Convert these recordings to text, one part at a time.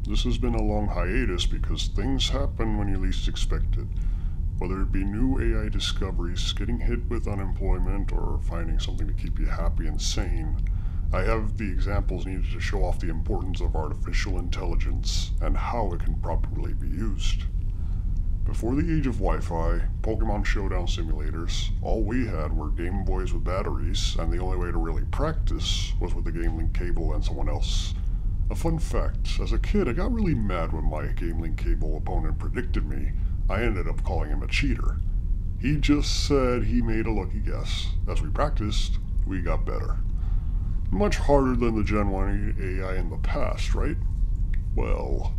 This has been a long hiatus because things happen when you least expect it. Whether it be new AI discoveries, getting hit with unemployment, or finding something to keep you happy and sane, I have the examples needed to show off the importance of artificial intelligence and how it can properly be used. Before the age of Wi-Fi, Pokemon Showdown simulators, all we had were Game Boys with batteries, and the only way to really practice was with a Game Link cable and someone else. A fun fact, as a kid I got really mad when my Game Link cable opponent predicted me. I ended up calling him a cheater. He just said he made a lucky guess. As we practiced, we got better. Much harder than the Gen 1 AI in the past, right? Well,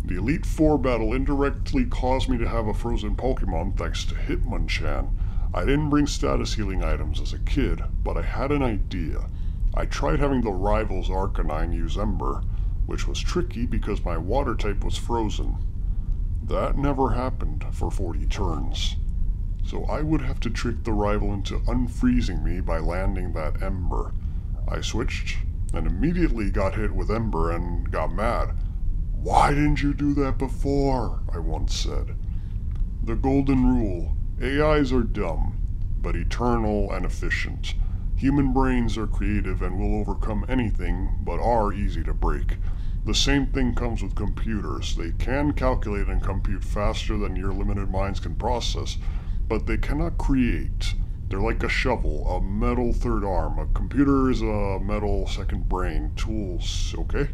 the Elite Four battle indirectly caused me to have a frozen Pokemon thanks to Hitmonchan. I didn't bring status healing items as a kid, but I had an idea. I tried having the rival's Arcanine use Ember, which was tricky because my water type was frozen. That never happened for 40 turns. So I would have to trick the rival into unfreezing me by landing that Ember. I switched, and immediately got hit with Ember and got mad. "Why didn't you do that before?" I once said. The golden rule: AIs are dumb, but eternal and efficient. Human brains are creative and will overcome anything, but are easy to break. The same thing comes with computers. They can calculate and compute faster than your limited minds can process, but they cannot create. They're like a shovel, a metal third arm. A computer is a metal second brain. Tools, okay?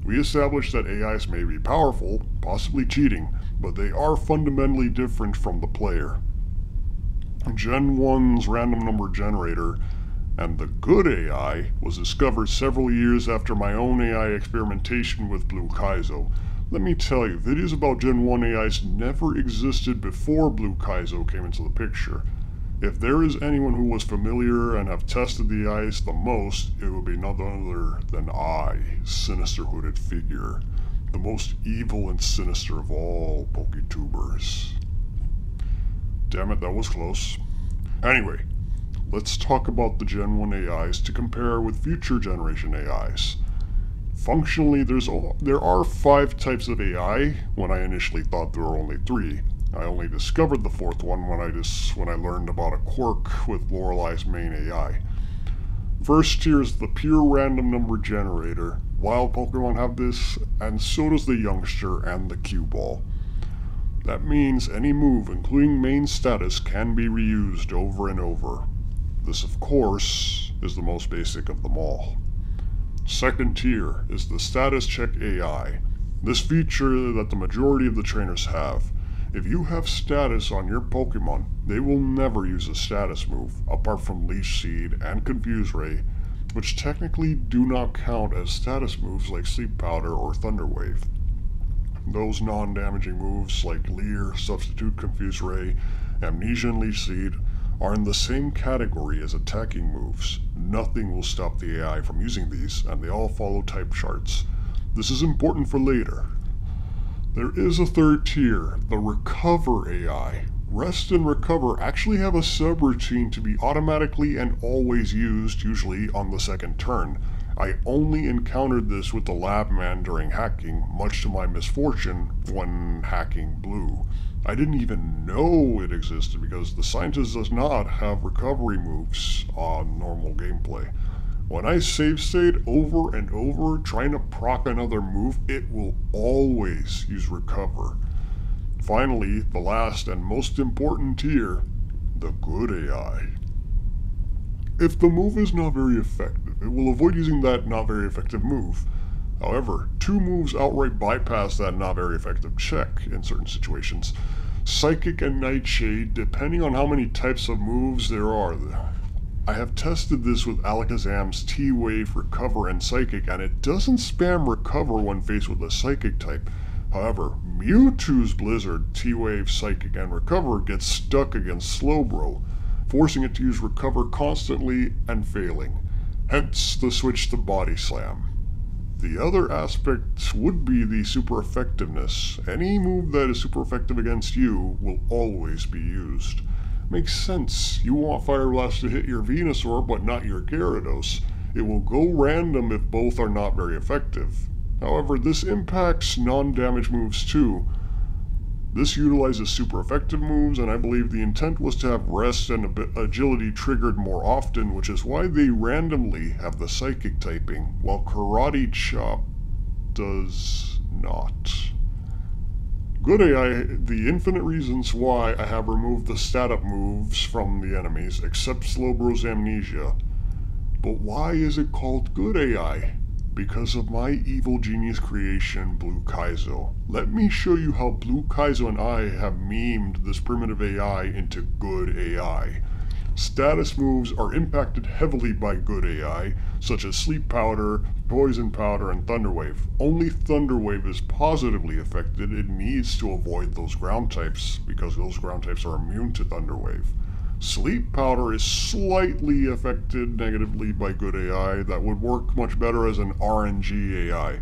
We established that AIs may be powerful, possibly cheating, but they are fundamentally different from the player. Gen 1's random number generator and the good AI was discovered several years after my own AI experimentation with Blue Kaizo. Let me tell you, videos about Gen 1 AIs never existed before Blue Kaizo came into the picture. If there is anyone who was familiar and have tested the AIs the most, it would be none other than I, sinister hooded figure, the most evil and sinister of all PokeTubers. Damn it, that was close. Anyway, let's talk about the Gen 1 AIs to compare with future generation AIs. Functionally, there are 5 types of AI, when I initially thought there were only 3. I only discovered the 4th one when I learned about a quirk with Lorelei's main AI. First tier is the pure random number generator. Wild Pokemon have this, and so does the youngster and the cue ball. That means any move, including main status, can be reused over and over. This, of course, is the most basic of them all. Second tier is the status check AI. This feature that the majority of the trainers have. If you have status on your Pokemon, they will never use a status move, apart from Leech Seed and Confuse Ray, which technically do not count as status moves like Sleep Powder or Thunder Wave. Those non-damaging moves like Leer, Substitute Confuse Ray, Amnesia and Leech Seed are in the same category as attacking moves. Nothing will stop the AI from using these, and they all follow type charts. This is important for later. There is a third tier, the Recover AI. Rest and Recover actually have a subroutine to be automatically and always used, usually on the second turn. I only encountered this with the lab man during hacking, much to my misfortune when hacking Blue. I didn't even know it existed because the scientist does not have recovery moves on normal gameplay. When I save state over and over trying to proc another move, it will always use Recover. Finally, the last and most important tier, the Good AI. If the move is not very effective, it will avoid using that not very effective move. However, 2 moves outright bypass that not very effective check in certain situations. Psychic and Nightshade, depending on how many types of moves there are. I have tested this with Alakazam's T-Wave, Recover, and Psychic, and it doesn't spam Recover when faced with a Psychic type. However, Mewtwo's Blizzard, T-Wave, Psychic, and Recover gets stuck against Slowbro, forcing it to use Recover constantly and failing. Hence the switch to Body Slam. The other aspect would be the super effectiveness. Any move that is super effective against you will always be used. Makes sense. You want Fire Blast to hit your Venusaur but not your Gyarados. It will go random if both are not very effective. However, this impacts non-damage moves too. This utilizes super effective moves, and I believe the intent was to have rest and agility triggered more often, which is why they randomly have the psychic typing, while Karate Chop does not. Good AI, the infinite reasons why I have removed the stat-up moves from the enemies, except Slowbro's Amnesia. But why is it called good AI? Because of my evil genius creation, Blue Kaizo. Let me show you how Blue Kaizo and I have memed this primitive AI into good AI. Status moves are impacted heavily by good AI, such as Sleep Powder, Poison Powder, and Thunderwave. Only Thunderwave is positively affected. It needs to avoid those ground types, because those ground types are immune to Thunderwave. Sleep Powder is slightly affected negatively by good AI that would work much better as an RNG AI.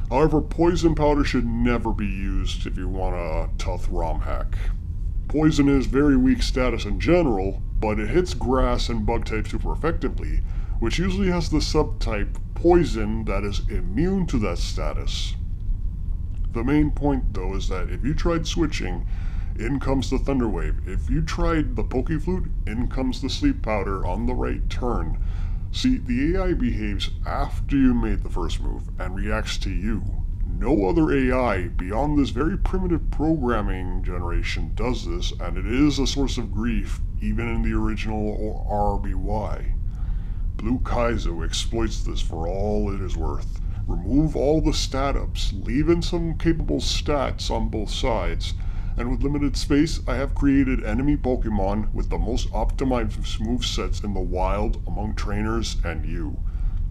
However, Poison Powder should never be used if you want a tough ROM hack. Poison is very weak status in general, but it hits grass and bug types super effectively, which usually has the subtype Poison that is immune to that status. The main point though is that if you tried switching, in comes the Thunderwave. If you tried the Pokeflute, in comes the Sleep Powder on the right turn. See, the AI behaves after you made the first move and reacts to you. No other AI beyond this very primitive programming generation does this, and it is a source of grief even in the original RBY. Blue Kaizo exploits this for all it is worth. Remove all the stat-ups, leave in some capable stats on both sides, and with limited space, I have created enemy Pokemon with the most optimized movesets in the wild among trainers and you.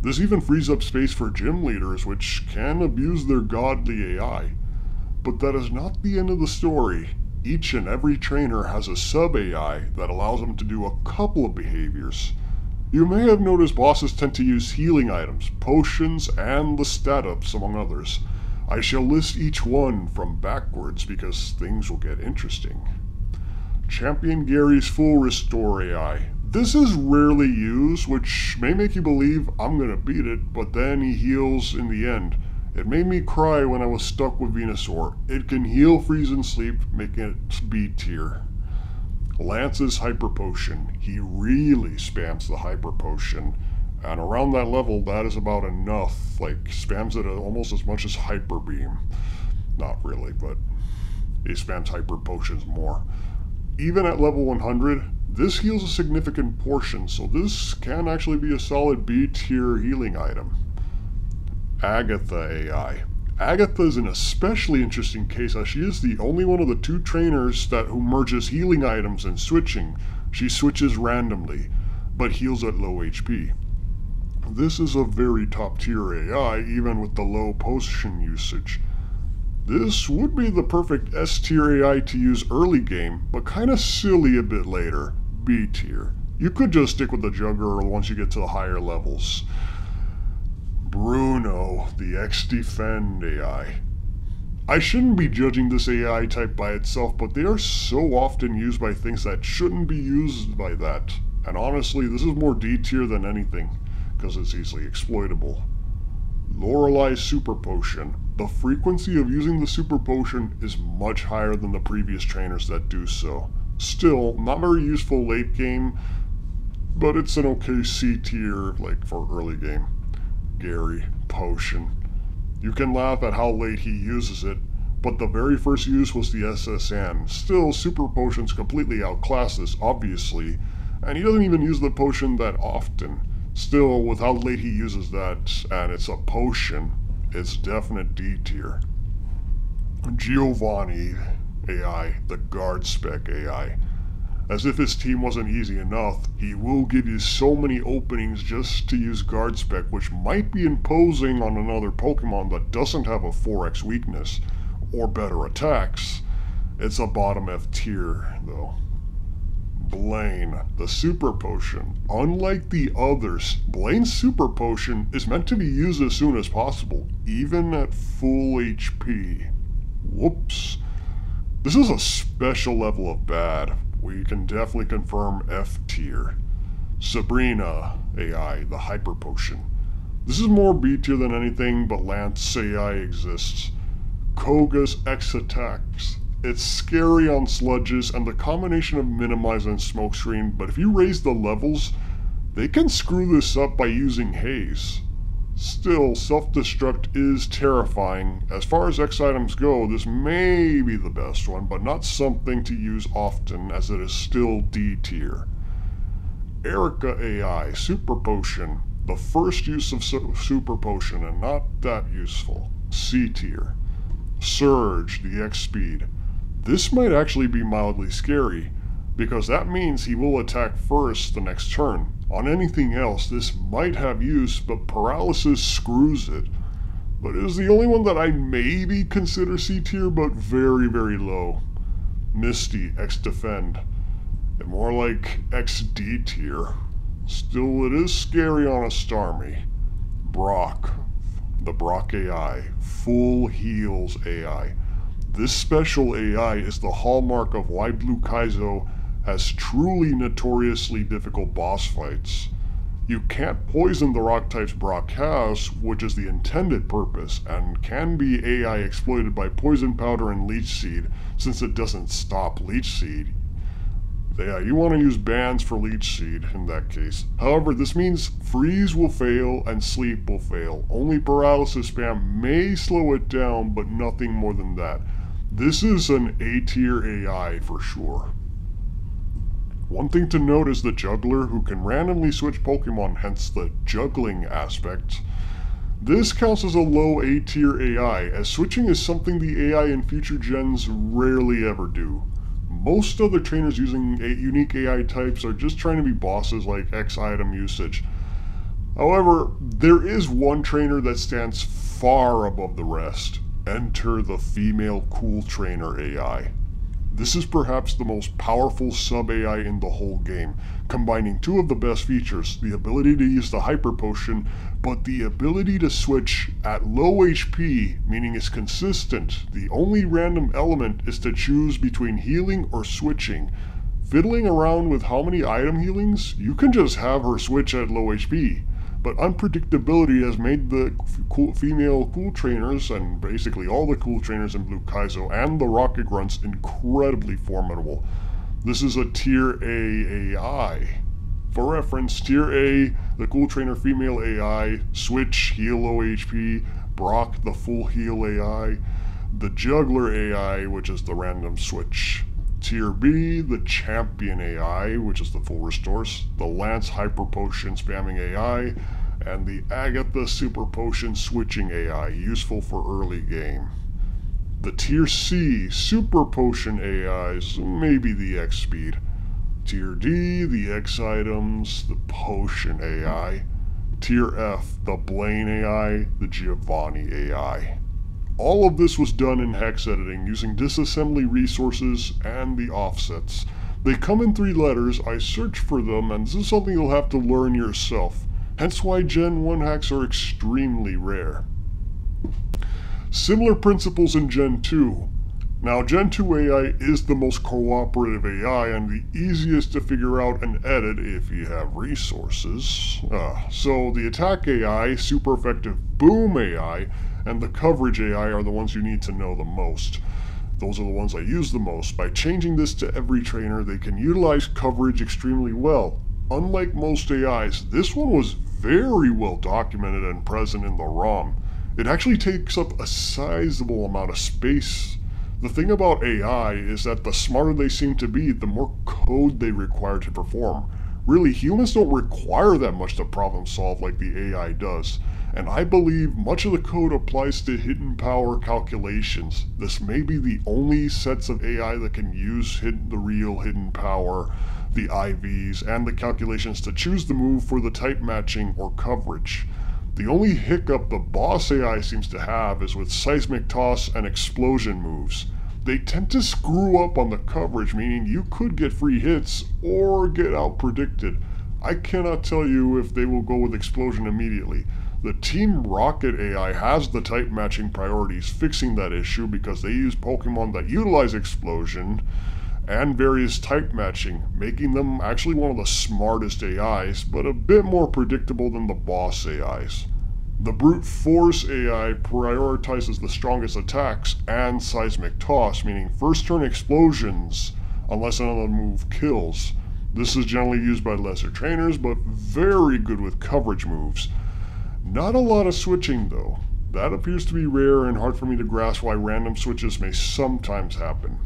This even frees up space for gym leaders, which can abuse their godly AI. But that is not the end of the story. Each and every trainer has a sub-AI that allows them to do a couple of behaviors. You may have noticed bosses tend to use healing items, potions, and the stat-ups, among others. I shall list each one from backwards because things will get interesting. Champion Gary's Full Restore AI. This is rarely used, which may make you believe I'm gonna beat it, but then he heals in the end. It made me cry when I was stuck with Venusaur. It can heal, freeze, and sleep, making it B tier. Lance's Hyper Potion. He really spams the Hyper Potion. And around that level, that is about enough. Like, spams it almost as much as Hyper Beam. Not really, but he spams Hyper Potions more. Even at level 100, this heals a significant portion, so this can actually be a solid B tier healing item. Agatha AI. Agatha is an especially interesting case as she is the only one of the two trainers who merges healing items and switching. She switches randomly, but heals at low HP. This is a very top tier AI, even with the low potion usage. This would be the perfect S tier AI to use early game, but kinda silly a bit later, B tier. You could just stick with the Jugger once you get to the higher levels. Bruno, the X-Defend AI. I shouldn't be judging this AI type by itself, but they are so often used by things that shouldn't be used by that. And honestly, this is more D tier than anything, because it's easily exploitable. Lorelei's Super Potion. The frequency of using the Super Potion is much higher than the previous trainers that do so. Still, not very useful late game, but it's an okay C tier, like, for early game. Gary, Potion. You can laugh at how late he uses it, but the very first use was the SSN. Still, Super Potions completely outclass this, obviously, and he doesn't even use the potion that often. Still, with how late he uses that, and it's a potion, it's definite D tier. Giovanni AI, the guard spec AI. As if his team wasn't easy enough, he will give you so many openings just to use guard spec, which might be imposing on another Pokemon that doesn't have a 4x weakness, or better attacks. It's a bottom F tier, though. Blaine, the Super Potion. Unlike the others, Blaine's Super Potion is meant to be used as soon as possible, even at full HP. Whoops. This is a special level of bad. We can definitely confirm F tier. Sabrina AI, the Hyper Potion. This is more B tier than anything, but Lance AI exists. Koga's X attacks. It's scary on sludges and the combination of minimize and smokescreen, but if you raise the levels, they can screw this up by using haze. Still, self-destruct is terrifying. As far as X items go, this may be the best one, but not something to use often as it is still D tier. Erica AI, Super Potion. The first use of Super Potion and not that useful. C tier. Surge, the X speed. This might actually be mildly scary, because that means he will attack first the next turn. On anything else, this might have use, but paralysis screws it. But it is the only one that I maybe consider C tier, but very, very low. Misty, X Defend. And more like XD tier. Still, it is scary on a Starmie. Brock, the Brock AI, Full Heals AI. This special AI is the hallmark of why Blue Kaizo has truly notoriously difficult boss fights. You can't poison the rock types Brock has, which is the intended purpose, and can be AI exploited by Poison Powder and Leech Seed, since it doesn't stop Leech Seed. Yeah, you want to use bans for Leech Seed in that case. However, this means Freeze will fail and Sleep will fail. Only Paralysis spam may slow it down, but nothing more than that. This is an A tier AI for sure. One thing to note is the Juggler, who can randomly switch Pokemon, hence the juggling aspect. This counts as a low A tier AI, as switching is something the AI in future gens rarely ever do. Most other trainers using unique AI types are just trying to be bosses like X item usage. However, there is one trainer that stands far above the rest. Enter the female Cool Trainer AI. This is perhaps the most powerful sub-AI in the whole game, combining two of the best features, the ability to use the Hyper Potion, but the ability to switch at low HP, meaning it's consistent. The only random element is to choose between healing or switching. Fiddling around with how many item healings, you can just have her switch at low HP. But unpredictability has made the female Cool Trainers, and basically all the Cool Trainers in Blue Kaizo, and the Rocket Grunts incredibly formidable. This is a Tier A AI. For reference, Tier A, the Cool Trainer female AI, Switch, heal low HP, Brock, the full heal AI, the Juggler AI, which is the random switch. Tier B, the Champion AI, which is the full restores, the Lance Hyper Potion spamming AI, and the Agatha Super Potion switching AI, useful for early game. The Tier C, Super Potion AIs, maybe the X Speed. Tier D, the X Items, the Potion AI. Tier F, the Blaine AI, the Giovanni AI. All of this was done in hex editing using disassembly resources and the offsets. They come in 3 letters, I searched for them, and this is something you'll have to learn yourself. Hence why Gen 1 hacks are extremely rare. Similar principles in Gen 2. Now, Gen 2 AI is the most cooperative AI and the easiest to figure out and edit if you have resources. So the Attack AI, Super Effective Boom AI, and the Coverage AI are the ones you need to know the most. Those are the ones I use the most. By changing this to every trainer, they can utilize coverage extremely well. Unlike most AIs, this one was very well documented and present in the ROM. It actually takes up a sizable amount of space. The thing about AI is that the smarter they seem to be, the more code they require to perform. Really, humans don't require that much to problem solve like the AI does. And I believe much of the code applies to hidden power calculations. This may be the only sets of AI that can use the real hidden power, the IVs, and the calculations to choose the move for the type matching or coverage. The only hiccup the boss AI seems to have is with seismic toss and explosion moves. They tend to screw up on the coverage, meaning you could get free hits or get out predicted. I cannot tell you if they will go with explosion immediately. The Team Rocket AI has the type matching priorities, fixing that issue because they use Pokemon that utilize explosion and various type matching, making them actually one of the smartest AIs, but a bit more predictable than the boss AIs. The Brute Force AI prioritizes the strongest attacks and seismic toss, meaning first turn explosions unless another move kills. This is generally used by lesser trainers, but very good with coverage moves. Not a lot of switching though. That appears to be rare and hard for me to grasp why random switches may sometimes happen.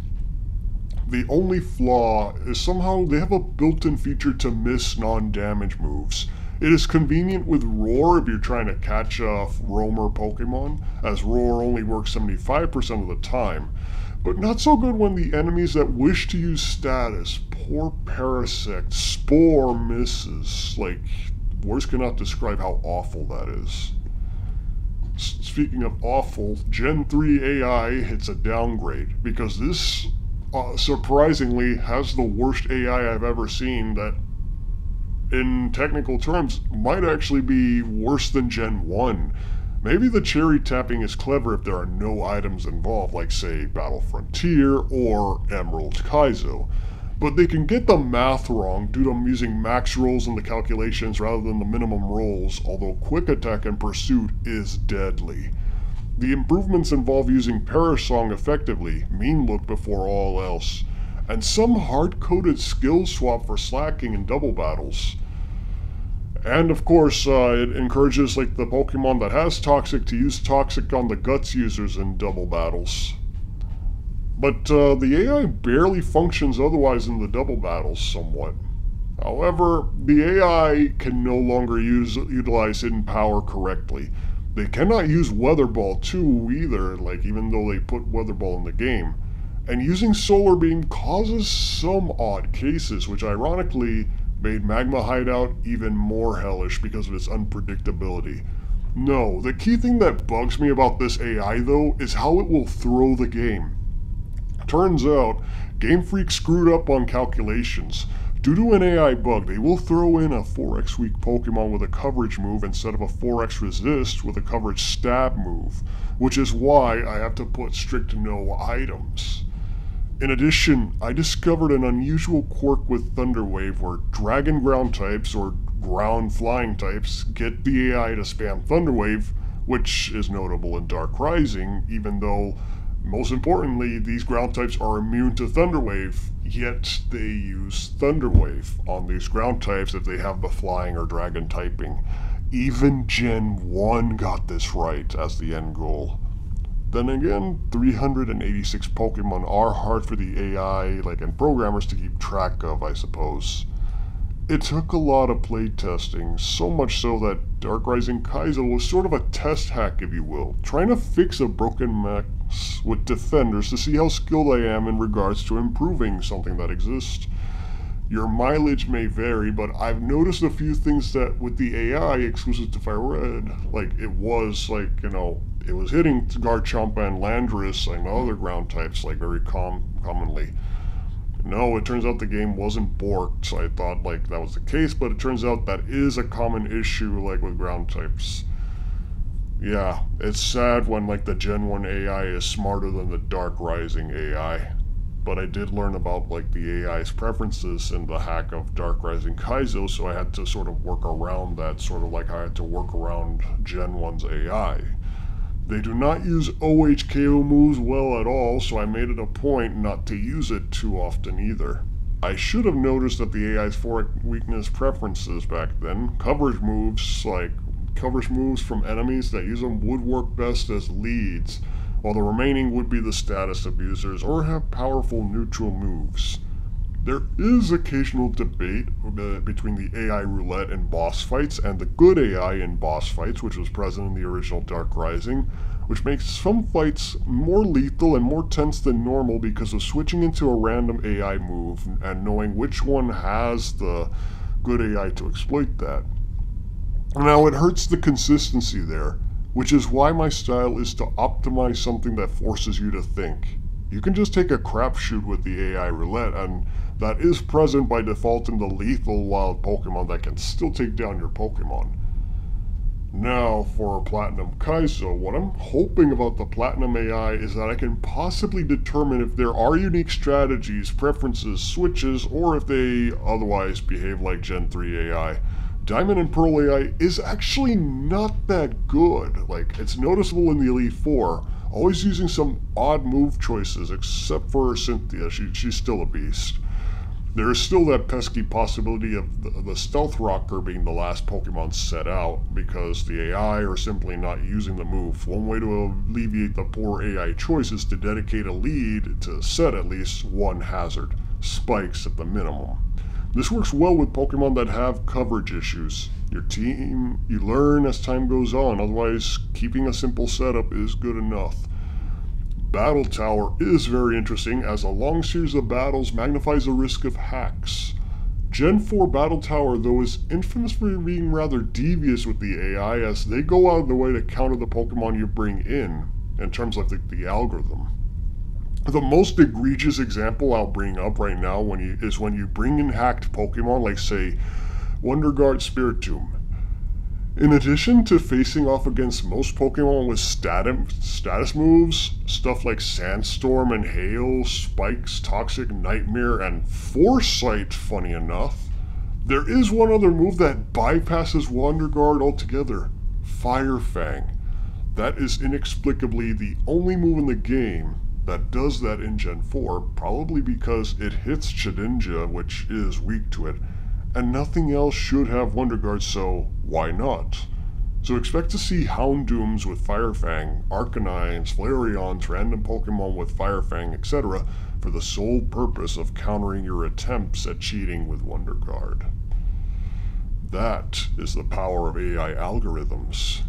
The only flaw is somehow they have a built-in feature to miss non-damage moves. It is convenient with Roar if you're trying to catch a roamer Pokemon, as Roar only works 75% of the time, but not so good when the enemies that wish to use status, poor Parasect, Spore misses. Like, words cannot describe how awful that is. Speaking of awful, Gen 3 AI hits a downgrade, because this surprisingly has the worst AI I've ever seen that, in technical terms, might actually be worse than Gen 1. Maybe the cherry tapping is clever if there are no items involved, like say Battle Frontier or Emerald Kaizo. But they can get the math wrong due to them using max rolls in the calculations rather than the minimum rolls, although Quick Attack and Pursuit is deadly. The improvements involve using Parasong effectively, Mean Look before all else, and some hard-coded skill swap for slacking in double battles. And of course, it encourages like the Pokemon that has Toxic to use Toxic on the Guts users in double battles. But the AI barely functions otherwise in the double battles somewhat. However, the AI can no longer utilize hidden power correctly. They cannot use Weather Ball too either, like even though they put Weather Ball in the game. And using Solar Beam causes some odd cases, which ironically made Magma Hideout even more hellish because of its unpredictability. No, the key thing that bugs me about this AI though is how it will throw the game. Turns out, Game Freak screwed up on calculations. Due to an AI bug, they will throw in a 4x weak Pokemon with a coverage move instead of a 4x resist with a coverage stab move, which is why I have to put strict no items. In addition, I discovered an unusual quirk with Thunder Wave where Dragon Ground types or Ground Flying types get the AI to spam Thunder Wave, which is notable in Dark Rising, even though, most importantly, these ground types are immune to Thunder Wave, yet they use Thunder Wave on these ground types if they have the Flying or Dragon typing. Even Gen 1 got this right as the end goal. Then again, 386 Pokemon are hard for the AI and programmers to keep track of, I suppose. It took a lot of playtesting, so much so that Dark Rising Kaizo was sort of a test hack, if you will, trying to fix a broken mech with defenders to see how skilled I am in regards to improving something that exists. Your mileage may vary, but I've noticed a few things that with the AI exclusive to Fire Red, it was hitting Garchomp and Landorus and other ground types very commonly. No, it turns out the game wasn't borked, so I thought that was the case, but it turns out that is a common issue with ground types. Yeah, it's sad when the Gen 1 AI is smarter than the Dark Rising AI. But I did learn about the AI's preferences in the hack of Dark Rising Kaizo, so I had to sort of work around that, sort of like I had to work around Gen 1's AI. They do not use OHKO moves well at all, so I made it a point not to use it too often either. I should have noticed that the AI's 4 weakness preferences back then, coverage moves from enemies that use them would work best as leads, while the remaining would be the status abusers or have powerful neutral moves. There is occasional debate between the AI roulette in boss fights and the good AI in boss fights, which was present in the original Dark Rising, which makes some fights more lethal and more tense than normal because of switching into a random AI move and knowing which one has the good AI to exploit that. Now, it hurts the consistency there, which is why my style is to optimize something that forces you to think. You can just take a crapshoot with the AI roulette, and that is present by default in the lethal wild Pokemon that can still take down your Pokemon. Now, for Platinum Kaizo, what I'm hoping about the Platinum AI is that I can possibly determine if there are unique strategies, preferences, switches, or if they otherwise behave like Gen 3 AI. Diamond and Pearl AI is actually not that good. Like, it's noticeable in the Elite Four, always using some odd move choices, except for Cynthia. She's still a beast. There is still that pesky possibility of the Stealth Rocker being the last Pokemon set out, because the AI are simply not using the move. One way to alleviate the poor AI choice is to dedicate a lead to set at least one hazard, spikes at the minimum. This works well with Pokemon that have coverage issues. Your team, you learn as time goes on, otherwise keeping a simple setup is good enough. Battle Tower is very interesting, as a long series of battles magnifies the risk of hacks. Gen 4 Battle Tower, though, is infamous for being rather devious with the AI, as they go out of the way to counter the Pokemon you bring in terms of the algorithm. The most egregious example I'll bring up right now is when you bring in hacked Pokemon, like say WonderGuard Spiritomb. In addition to facing off against most Pokemon with status moves, stuff like Sandstorm and Hail, Spikes, Toxic, Nightmare, and Foresight, funny enough, there is one other move that bypasses WonderGuard altogether, Fire Fang. That is inexplicably the only move in the game that does that in Gen 4, probably because it hits Shedinja, which is weak to it, and nothing else should have WonderGuard, so why not? So expect to see Houndooms with Fire Fang, Arcanines, Flareons, random Pokemon with Fire Fang, etc., for the sole purpose of countering your attempts at cheating with WonderGuard. That is the power of AI algorithms.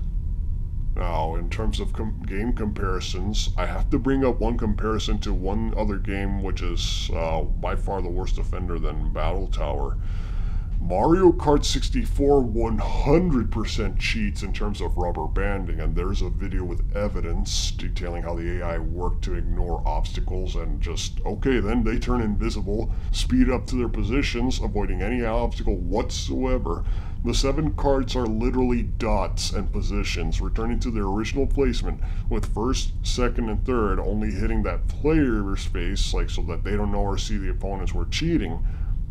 Now, in terms of game comparisons, I have to bring up one comparison to one other game which is by far the worst offender than Battle Tower. Mario Kart 64 100% cheats in terms of rubber banding, and there's a video with evidence detailing how the AI worked to ignore obstacles and just, okay, then they turn invisible, speed up to their positions, avoiding any obstacle whatsoever. The 7 cards are literally dots and positions, returning to their original placement, with first, second, and third only hitting that player's face, like so that they don't know or see the opponents were cheating.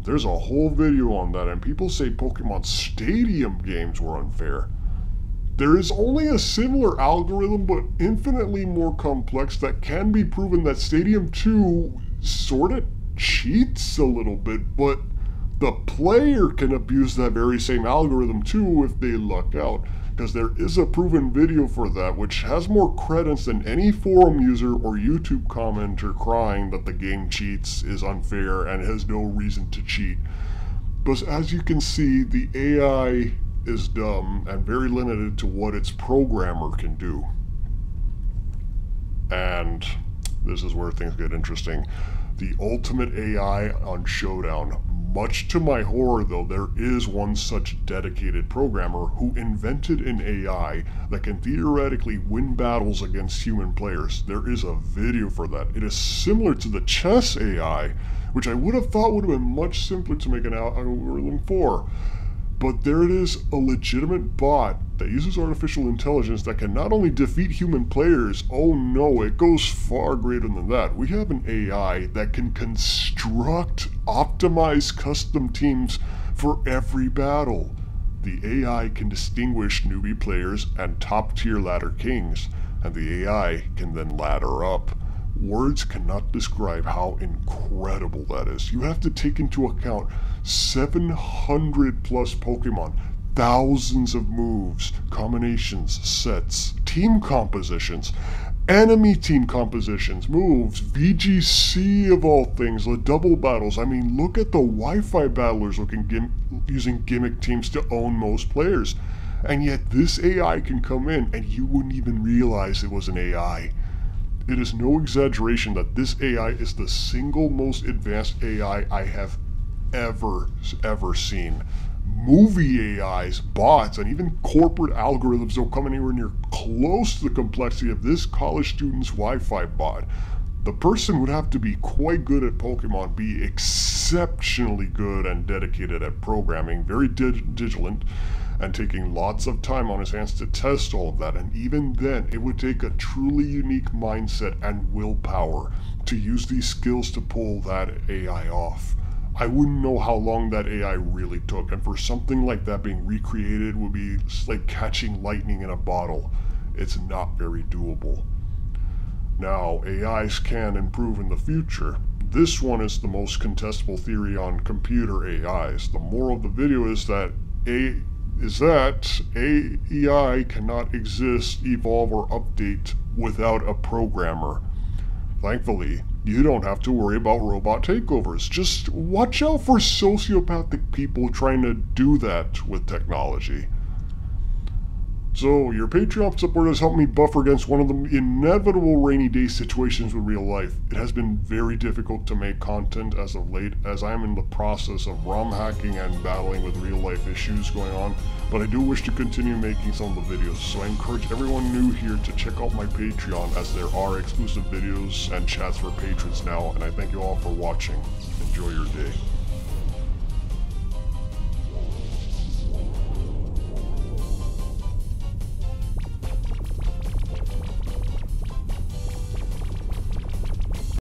There's a whole video on that, and people say Pokemon Stadium games were unfair. There is only a similar algorithm, but infinitely more complex, that can be proven that Stadium 2 sorta cheats a little bit, but the player can abuse that very same algorithm too if they luck out, because there is a proven video for that which has more credence than any forum user or YouTube commenter crying that the game cheats, is unfair, and has no reason to cheat. But as you can see, the AI is dumb and very limited to what its programmer can do. And this is where things get interesting. The ultimate AI on Showdown. Much to my horror, though, there is one such dedicated programmer who invented an AI that can theoretically win battles against human players. There is a video for that. It is similar to the chess AI, which I would have thought would have been much simpler to make an algorithm for. But there it is, a legitimate bot that uses artificial intelligence that can not only defeat human players, oh no, it goes far greater than that. We have an AI that can construct optimized custom teams for every battle. The AI can distinguish newbie players and top-tier ladder kings, and the AI can then ladder up. Words cannot describe how incredible that is. You have to take into account 700 plus Pokemon, thousands of moves, combinations, sets, team compositions, enemy team compositions, moves, VGC of all things, the double battles. I mean, look at the Wi-Fi battlers using gimmick teams to own most players. And yet this AI can come in and you wouldn't even realize it was an AI. It is no exaggeration that this AI is the single most advanced AI I have ever seen. Movie AIs, bots, and even corporate algorithms don't come anywhere near close to the complexity of this college student's Wi-Fi bot. The person would have to be quite good at Pokemon, be exceptionally good and dedicated at programming, very vigilant, and taking lots of time on his hands to test all of that, and even then it would take a truly unique mindset and willpower to use these skills to pull that AI off. I wouldn't know how long that AI really took, and for something like that being recreated would be like catching lightning in a bottle. It's not very doable. Now, AIs can improve in the future. This one is the most contestable theory on computer AIs. The moral of the video is that AI cannot exist, evolve, or update without a programmer. Thankfully, you don't have to worry about robot takeovers. Just watch out for sociopathic people trying to do that with technology. So, your Patreon supporters helped me buffer against one of the inevitable rainy day situations with real life. It has been very difficult to make content as of late, as I am in the process of ROM hacking and battling with real life issues going on, but I do wish to continue making some of the videos, so I encourage everyone new here to check out my Patreon, as there are exclusive videos and chats for patrons now, and I thank you all for watching. Enjoy your day.